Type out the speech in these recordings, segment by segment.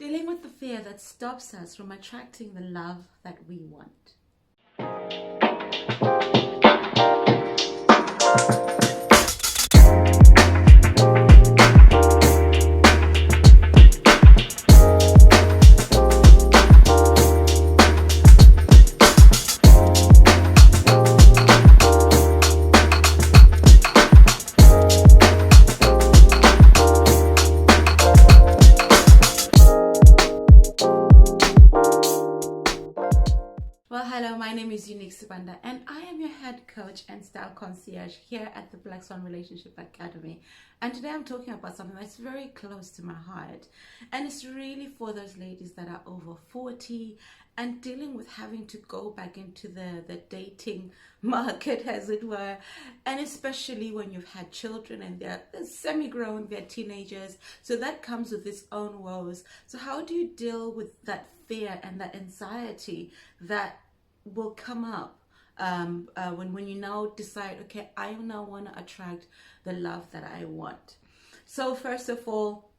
dealing with the fear that stops us from attracting the love that we want. Well, hello, my name is and I am your head coach and style concierge here at the Black Swan Relationship Academy. And today I'm talking about something that's very close to my heart. And it's really for those ladies that are over 40 and dealing with having to go back into the dating market, as it were. And especially when you've had children and they're semi-grown, they're teenagers. So that comes with its own woes. So how do you deal with that fear and that anxiety that will come up when you now decide, okay, I now want to attract the love that I want? So first of all,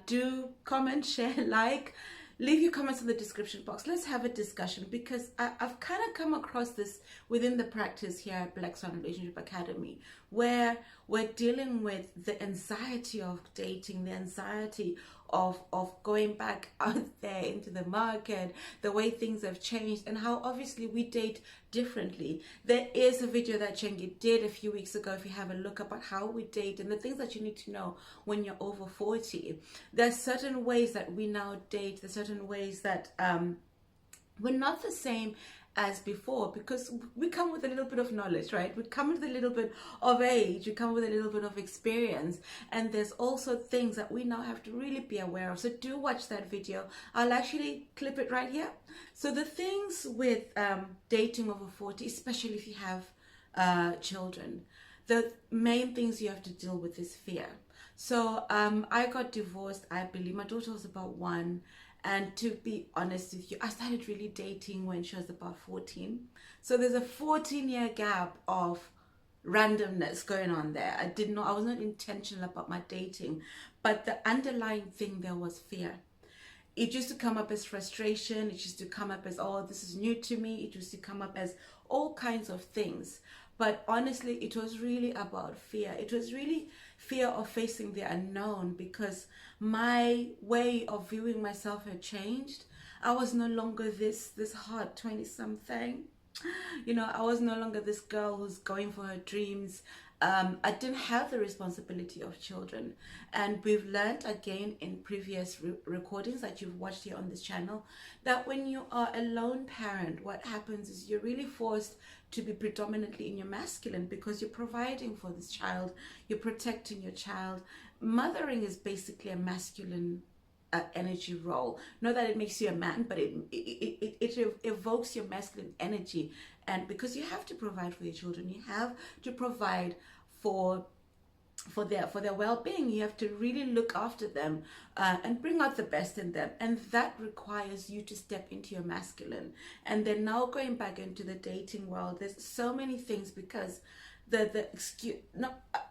do comment, share, like, leave your comments in the description box. Let's have a discussion, because I've kind of come across this within the practice here at Black Swan Relationship Academy, where we're dealing with the anxiety of dating, the anxiety of going back out there into the market, the way things have changed, and how obviously we date differently. There is a video that Chengi did a few weeks ago, if you have a look, about how we date and the things that you need to know when you're over 40. There's certain ways that we now date, there's certain ways that we're not the same as before, because we come with a little bit of knowledge, right? We come with a little bit of age, we come with a little bit of experience, and there's also things that we now have to really be aware of. So do watch that video. I'll actually clip it right here. So the things with dating over 40, especially if you have children, the main things you have to deal with is fear. So I got divorced, I believe my daughter was about 1. And to be honest with you, I started really dating when she was about 14. So there's a 14-year gap of randomness going on there. I was not intentional about my dating, but the underlying thing there was fear. It used to come up as frustration. It used to come up as, oh, this is new to me. It used to come up as all kinds of things. But honestly, it was really about fear. It was really fear of facing the unknown, because my way of viewing myself had changed. I was no longer this hot 20-something. You know, I was no longer this girl who's going for her dreams. I didn't have the responsibility of children. And we've learned again in previous recordings that you've watched here on this channel, that when you are a lone parent, what happens is you're really forced to be predominantly in your masculine, because you're providing for this child, you're protecting your child. Mothering is basically a masculine energy role. Not that it makes you a man, but it evokes your masculine energy. And because you have to provide for your children, you have to provide for their well-being. You have to really look after them and bring out the best in them, and that requires you to step into your masculine. And then now going back into the dating world, there's so many things, because the excuse, no,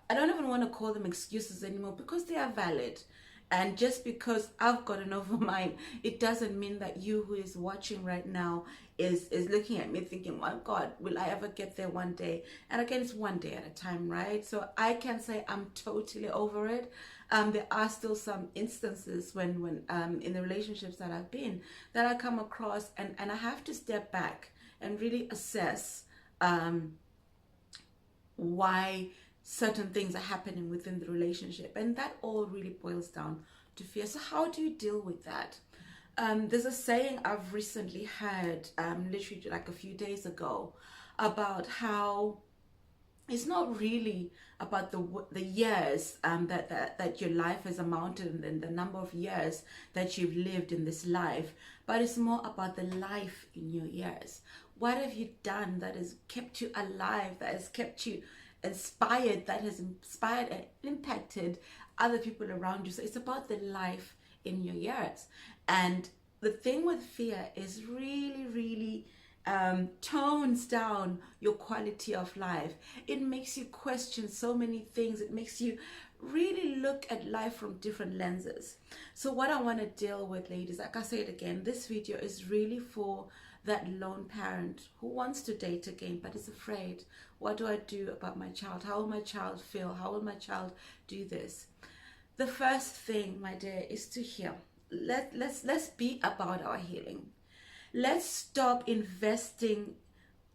I don't even want to call them excuses anymore, because they are valid. And just because I've gotten over mine, it doesn't mean that you who is watching right now is looking at me thinking, my God, will I ever get there one day? And again, it's one day at a time, right? So I can say I'm totally over it. There are still some instances when in the relationships that I've been, that I come across and I have to step back and really assess why certain things are happening within the relationship, and that all really boils down to fear. So how do you deal with that? There's a saying I've recently heard, literally like a few days ago, about how it's not really about the years that your life has amounted, and the number of years that you've lived in this life, but it's more about the life in your years. What have you done that has kept you alive, that has kept you inspired, that has inspired and impacted other people around you? So it's about the life in your years. And the thing with fear is really tones down your quality of life. It makes you question so many things. It makes you really look at life from different lenses. So what I want to deal with, ladies, like I said again, this video is really for that lone parent who wants to date again but is afraid. What do I do about my child? How will my child feel? How will my child do this? The first thing, my dear, is to heal. Let's be about our healing. Let's stop investing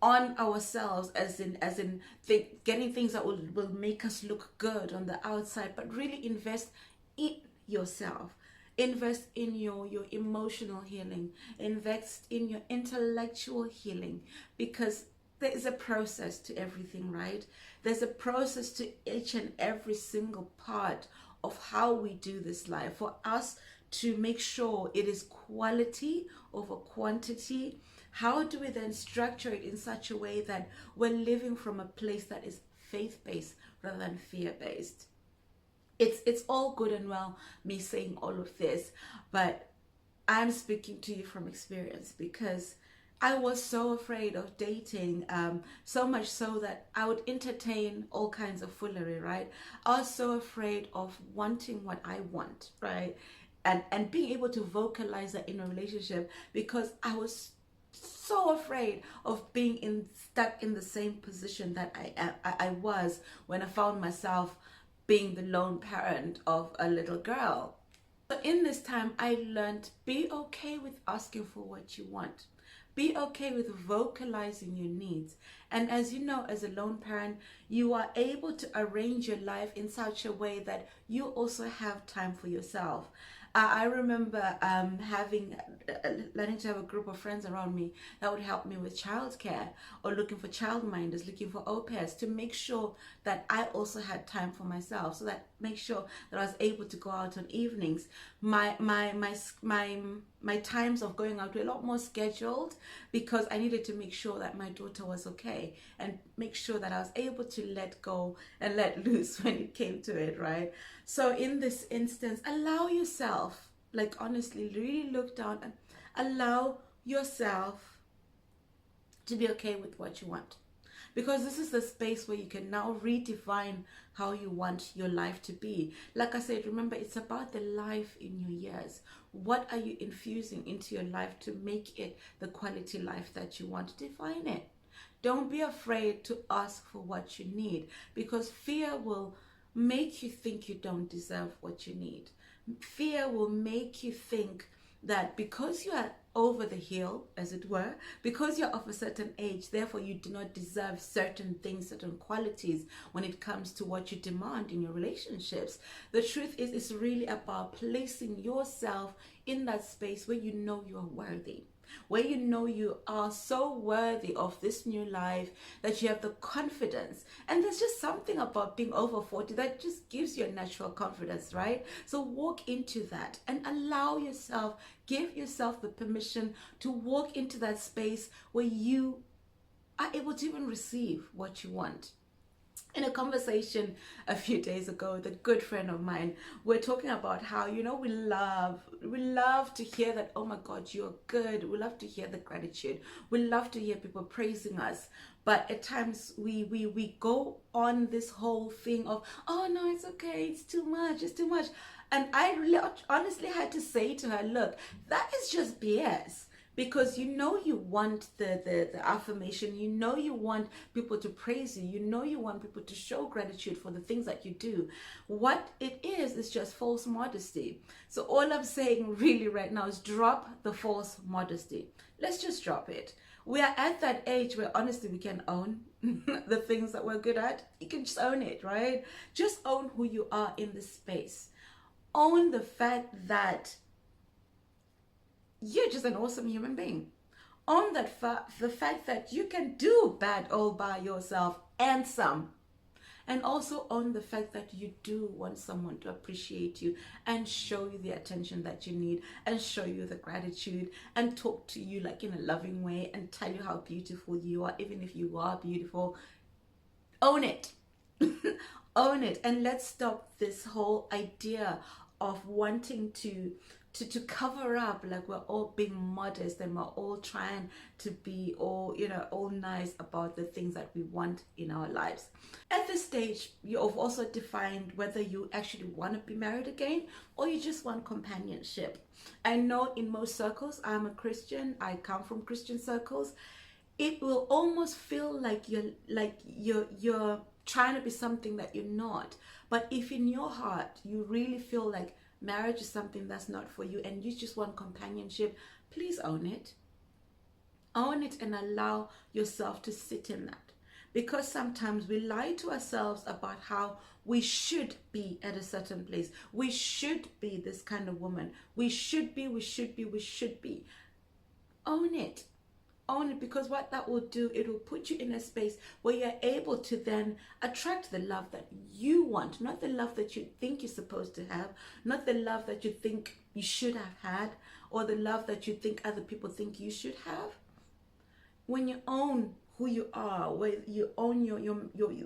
on ourselves as in getting things that will make us look good on the outside, but really invest in yourself. Invest in your emotional healing. Invest in your intellectual healing, because there is a process to everything, right? There's a process to each and every single part of how we do this life, for us to make sure it is quality over quantity. How do we then structure it in such a way that we're living from a place that is faith-based rather than fear-based? It's all good and well me saying all of this, but I'm speaking to you from experience, because I was so afraid of dating, so much so that I would entertain all kinds of foolery, right? I was so afraid of wanting what I want, right? And being able to vocalize that in a relationship, because I was so afraid of being stuck in the same position that I was when I found myself being the lone parent of a little girl. So in this time, I learned, be okay with asking for what you want. Be okay with vocalizing your needs. And as you know, as a lone parent, you are able to arrange your life in such a way that you also have time for yourself. I remember learning to have a group of friends around me that would help me with childcare, or looking for childminders, looking for au pairs, to make sure that I also had time for myself, so that make sure that I was able to go out on evenings. My times of going out were a lot more scheduled, because I needed to make sure that my daughter was okay, and make sure that I was able to let go and let loose when it came to it, right? So in this instance, allow yourself, like honestly, really look down and allow yourself to be okay with what you want. Because this is the space where you can now redefine how you want your life to be. Like I said, remember, it's about the life in your years. What are you infusing into your life to make it the quality life that you want? Define it. Don't be afraid to ask for what you need, because fear will make you think you don't deserve what you need. Fear will make you think that because you are over the hill, as it were, because you're of a certain age, therefore you do not deserve certain things, certain qualities when it comes to what you demand in your relationships. The truth is, it's really about placing yourself in that space where you know you are worthy, where you know you are so worthy of this new life, that you have the confidence. And there's just something about being over 40 that just gives you a natural confidence, right? So walk into that and allow yourself, give yourself the permission to walk into that space where you are able to even receive what you want. In a conversation a few days ago with a good friend of mine, we're talking about how, we love to hear that, oh my God, you're good. We love to hear the gratitude. We love to hear people praising us. But at times we go on this whole thing of, oh no, it's okay, it's too much, it's too much. And I really honestly had to say to her, look, that is just BS. Because you want the affirmation, you want people to praise you, you want people to show gratitude for the things that you do. What it is just false modesty. So all I'm saying really right now is drop the false modesty. Let's just drop it. We are at that age where honestly we can own the things that we're good at. You can just own it, right? Just own who you are in this space. Own the fact that you're just an awesome human being. Own that the fact that you can do bad all by yourself and some. And also own the fact that you do want someone to appreciate you and show you the attention that you need, and show you the gratitude, and talk to you like in a loving way, and tell you how beautiful you are, even if you are beautiful. Own it. Own it. And let's stop this whole idea of wanting to to cover up, like we're all being modest and we're all trying to be all, you know, all nice about the things that we want in our lives. At this stage, you've also defined whether you actually want to be married again or you just want companionship. I know in most circles, I'm a Christian, I come from Christian circles, it will almost feel like you're trying to be something that you're not. But if in your heart you really feel like marriage is something that's not for you and you just want companionship, please own it. Own it and allow yourself to sit in that. Because sometimes we lie to ourselves about how we should be at a certain place. We should be this kind of woman. We should be. Own it. Own it, because what that will do, it will put you in a space where you're able to then attract the love that you want, not the love that you think you're supposed to have, not the love that you think you should have had, or the love that you think other people think you should have. When you own who you are, when you own your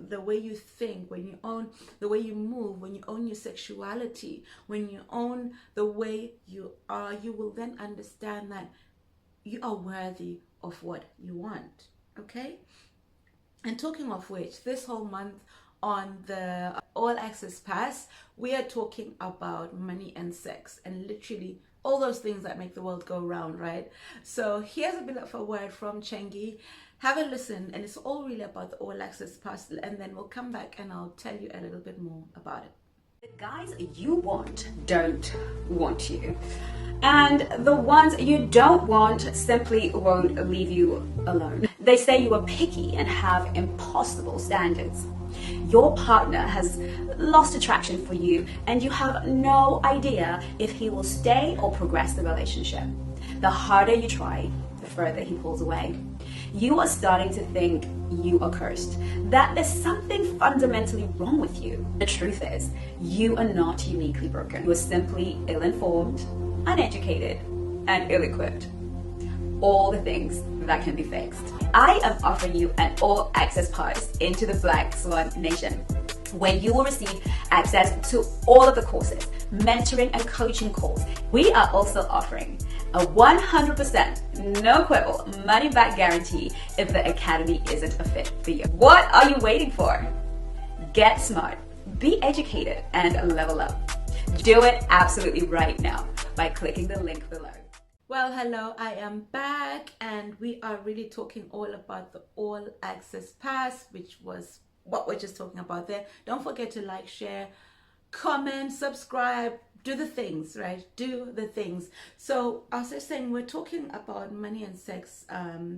the way you think, when you own the way you move, when you own your sexuality, when you own the way you are, you will then understand that you are worthy of what you want. Okay? And talking of which, this whole month on the All Access Pass, we are talking about money and sex, and literally all those things that make the world go round, right? So here's a bit of a word from Chengi. Have a listen, and it's all really about the All Access Pass, and then we'll come back and I'll tell you a little bit more about it. The guys you want don't want you. And the ones you don't want simply won't leave you alone. They say you are picky and have impossible standards. Your partner has lost attraction for you and you have no idea if he will stay or progress the relationship. The harder you try, the further he pulls away. You are starting to think you are cursed, that there's something fundamentally wrong with you. The truth is, you are not uniquely broken. You are simply ill-informed, uneducated, and ill-equipped. All the things that can be fixed. I am offering you an all-access pass into the Black Swan Nation, where you will receive access to all of the courses, mentoring and coaching calls. We are also offering a 100% no quibble money back guarantee if the academy isn't a fit for you. What are you waiting for? Get smart, be educated, and level up. Do it absolutely right now by clicking the link below. Well, hello, I am back, and we are really talking all about the All Access Pass, which was what we're just talking about there. Don't forget to like, share, comment, subscribe, do the things, right? Do the things. So I was just saying, we're talking about money and sex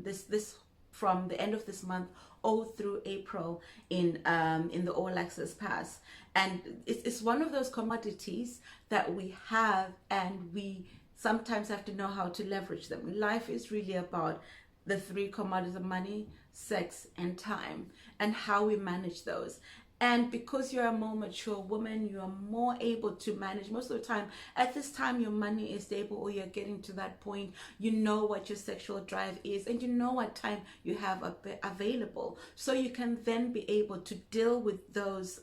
this from the end of this month all through April in the All Access Pass. And it's one of those commodities that we have, and we sometimes have to know how to leverage them. Life is really about the three commodities of money, sex, and time, and how we manage those. And because you're a more mature woman, you are more able to manage. Most of the time, at this time, your money is stable, or you're getting to that point. You know what your sexual drive is, and you know what time you have available. So you can then be able to deal with those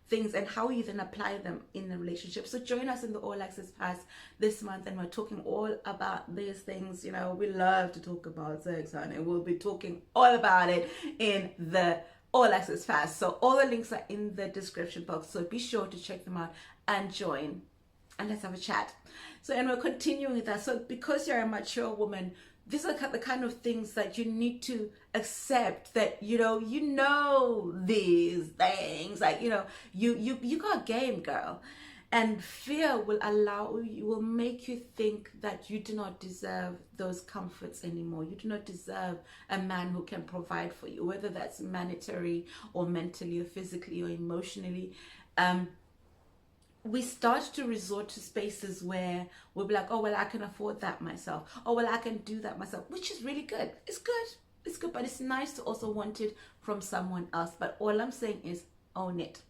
things and how you then apply them in a relationship. So join us in the All Access Pass this month, and we're talking all about these things. You know, we love to talk about sex, and we'll be talking all about it in the All Access Pass. So all the links are in the description box, so be sure to check them out and join, and let's have a chat. So, and we're continuing with that. So because you're a mature woman, these are the kind of things that you need to accept, that you know these things, like you got game, girl. And fear will make you think that you do not deserve those comforts anymore. You do not deserve a man who can provide for you, whether that's monetary or mentally or physically or emotionally. We start to resort to spaces where we'll be like, oh, well, I can afford that myself. Oh, well, I can do that myself, which is really good. It's good, but it's nice to also want it from someone else. But all I'm saying is own it.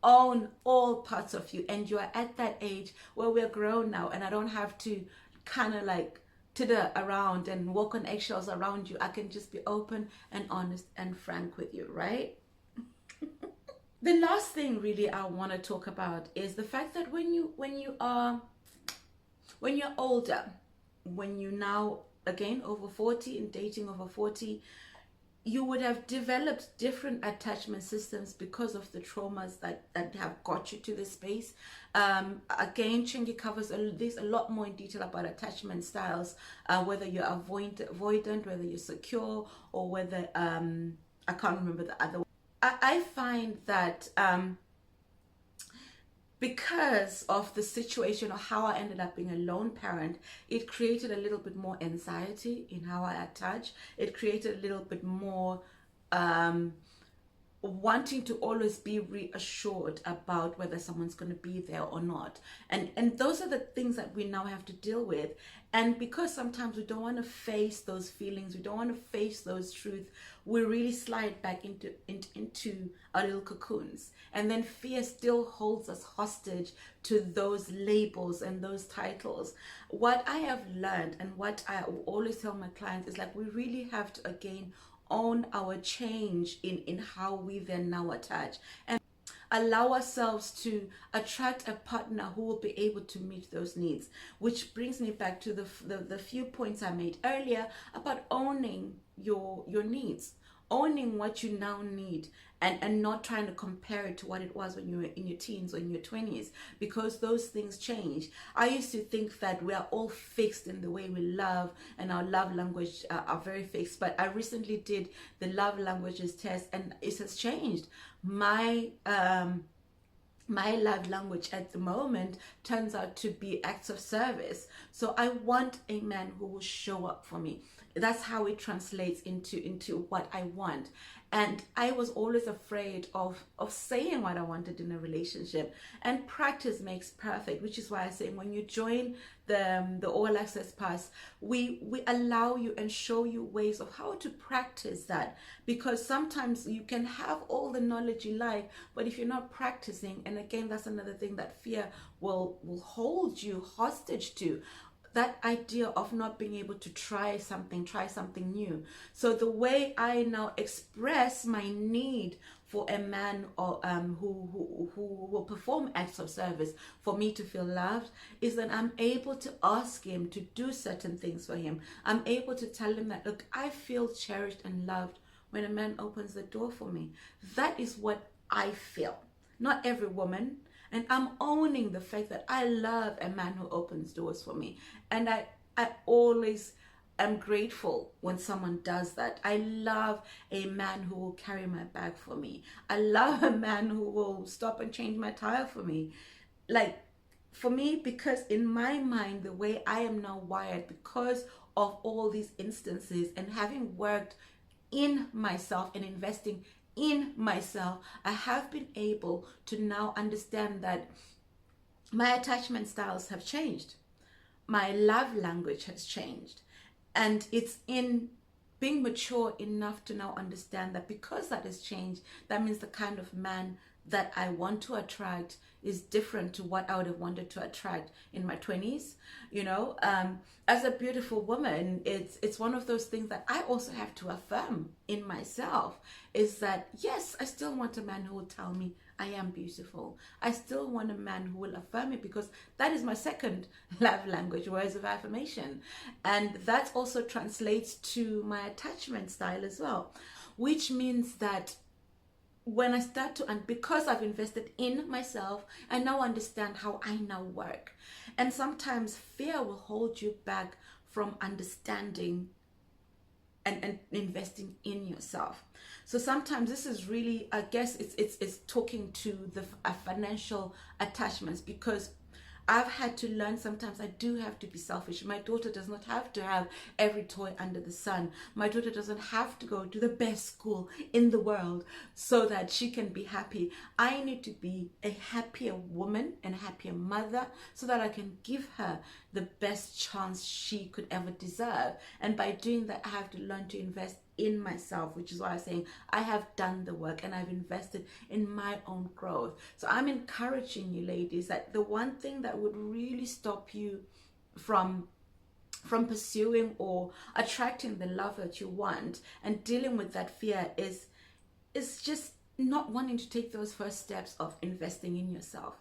Own all parts of you. And you are at that age where we're grown now, and I don't have to kind of like titter around and walk on eggshells around you. I can just be open and honest and frank with you, right? The last thing really I want to talk about is the fact that when you are when you're older, when you now again over 40 and dating over 40, you would have developed different attachment systems because of the traumas that have got you to this space. Again, Chingy covers this a lot more in detail about attachment styles, whether you're avoidant, whether you're secure, or whether, I can't remember the other one. I find that because of the situation or how I ended up being a lone parent, it created a little bit more anxiety in how I attach. It created a little bit more wanting to always be reassured about whether someone's going to be there or not. And those are the things that we now have to deal with. And because sometimes we don't want to face those feelings, we don't want to face those truths, we really slide back into our little cocoons. And then fear still holds us hostage to those labels and those titles. What I have learned and what I always tell my clients is like, we really have to again own our change in how we then now attach, and allow ourselves to attract a partner who will be able to meet those needs. Which brings me back to the few points I made earlier about owning your needs, owning what you now need, and not trying to compare it to what it was when you were in your teens or in your 20s, because those things change. I used to think that we are all fixed in the way we love, and our love language are very fixed. But I recently did the love languages test, and it has changed. My love language at the moment turns out to be acts of service. So I want a man who will show up for me. That's how it translates into what I want. And I was always afraid of saying what I wanted in a relationship. And practice makes perfect, which is why I say when you join the All Access Pass, we allow you and show you ways of how to practice that. Because sometimes you can have all the knowledge you like, but if you're not practicing, and again, that's another thing that fear will hold you hostage to, that idea of not being able to try something new. So the way I now express my need for a man or who will perform acts of service for me to feel loved is that I'm able to ask him to do certain things for him. I'm able to tell him that, look, I feel cherished and loved when a man opens the door for me. That is what I feel. Not every woman. And I'm owning the fact that I love a man who opens doors for me. And I always am grateful when someone does that. I love a man who will carry my bag for me. I love a man who will stop and change my tire for me. Like, for me, because in my mind, the way I am now wired, because of all these instances and having worked in myself and investing in myself, I have been able to now understand that my attachment styles have changed. My love language has changed. And it's in being mature enough to now understand that because that has changed, that means the kind of man that I want to attract is different to what I would have wanted to attract in my 20s. You know, as a beautiful woman, it's one of those things that I also have to affirm in myself, is that yes, I still want a man who will tell me I am beautiful. I still want a man who will affirm me, because that is my second love language, words of affirmation. And that also translates to my attachment style as well, which means that when I start to, and because I've invested in myself, I now understand how I now work. And sometimes fear will hold you back from understanding and investing in yourself. So sometimes this is really, I guess it's talking to the financial attachments, because I've had to learn sometimes I do have to be selfish. My daughter does not have to have every toy under the sun. My daughter doesn't have to go to the best school in the world so that she can be happy. I need to be a happier woman and a happier mother so that I can give her the best chance she could ever deserve. And by doing that, I have to learn to invest in myself, which is why I'm saying I have done the work and I've invested in my own growth. So I'm encouraging you ladies that the one thing that would really stop you from pursuing or attracting the love that you want and dealing with that fear is just not wanting to take those first steps of investing in yourself.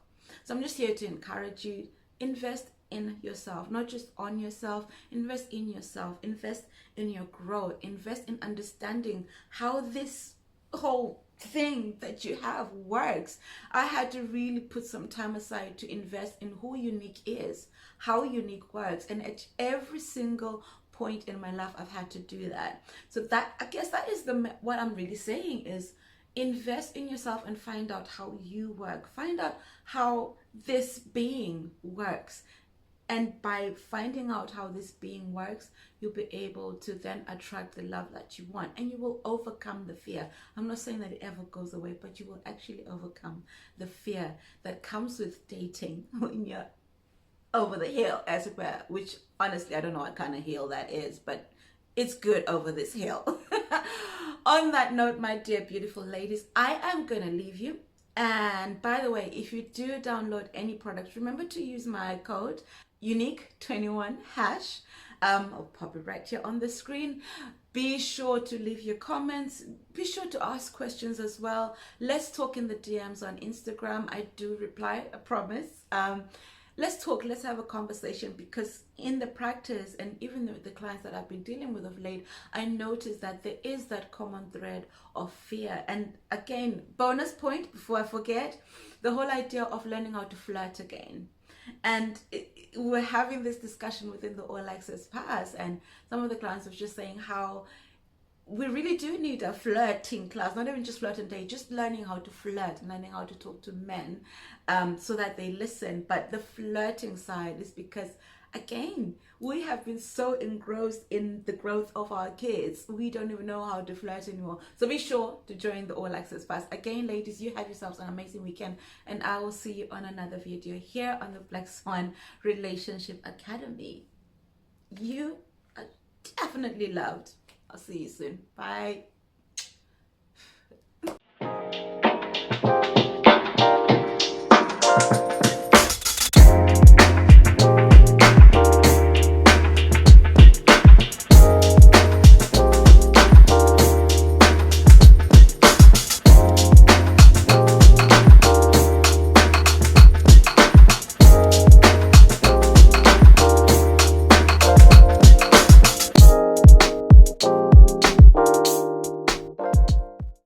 So I'm just here to encourage you, invest in yourself, not just on yourself. Invest in yourself, invest in your growth, invest in understanding how this whole thing that you have works. I had to really put some time aside to invest in who Unique is, how Unique works, and at every single point in my life I've had to do that. So that, I guess that is what I'm really saying is invest in yourself and find out how you work, find out how this being works. And by finding out how this being works, you'll be able to then attract the love that you want, and you will overcome the fear. I'm not saying that it ever goes away, but you will actually overcome the fear that comes with dating when you're over the hill, as it were, which honestly, I don't know what kind of hill that is, but it's good over this hill. On that note, my dear beautiful ladies, I am going to leave you. And by the way, if you do download any products, remember to use my code unique21#. I'll pop it right here on the screen. Be sure to leave your comments. Be sure to ask questions as well. Let's talk in the DMs on Instagram. I do reply, I promise. Let's talk, let's have a conversation, because in the practice and even with the clients that I've been dealing with of late, I noticed that there is that common thread of fear. And again, bonus point before I forget, the whole idea of learning how to flirt again. And we're having this discussion within the All Access Pass, and some of the clients were just saying how we really do need a flirting class, not even just flirt and date, just learning how to flirt, learning how to talk to men so that they listen. But the flirting side is because, again, we have been so engrossed in the growth of our kids, we don't even know how to flirt anymore. So be sure to join the All Access Pass. Again, ladies, you have yourselves an amazing weekend, and I will see you on another video here on the Black Swan Relationship Academy. You are definitely loved. I'll see you soon. Bye.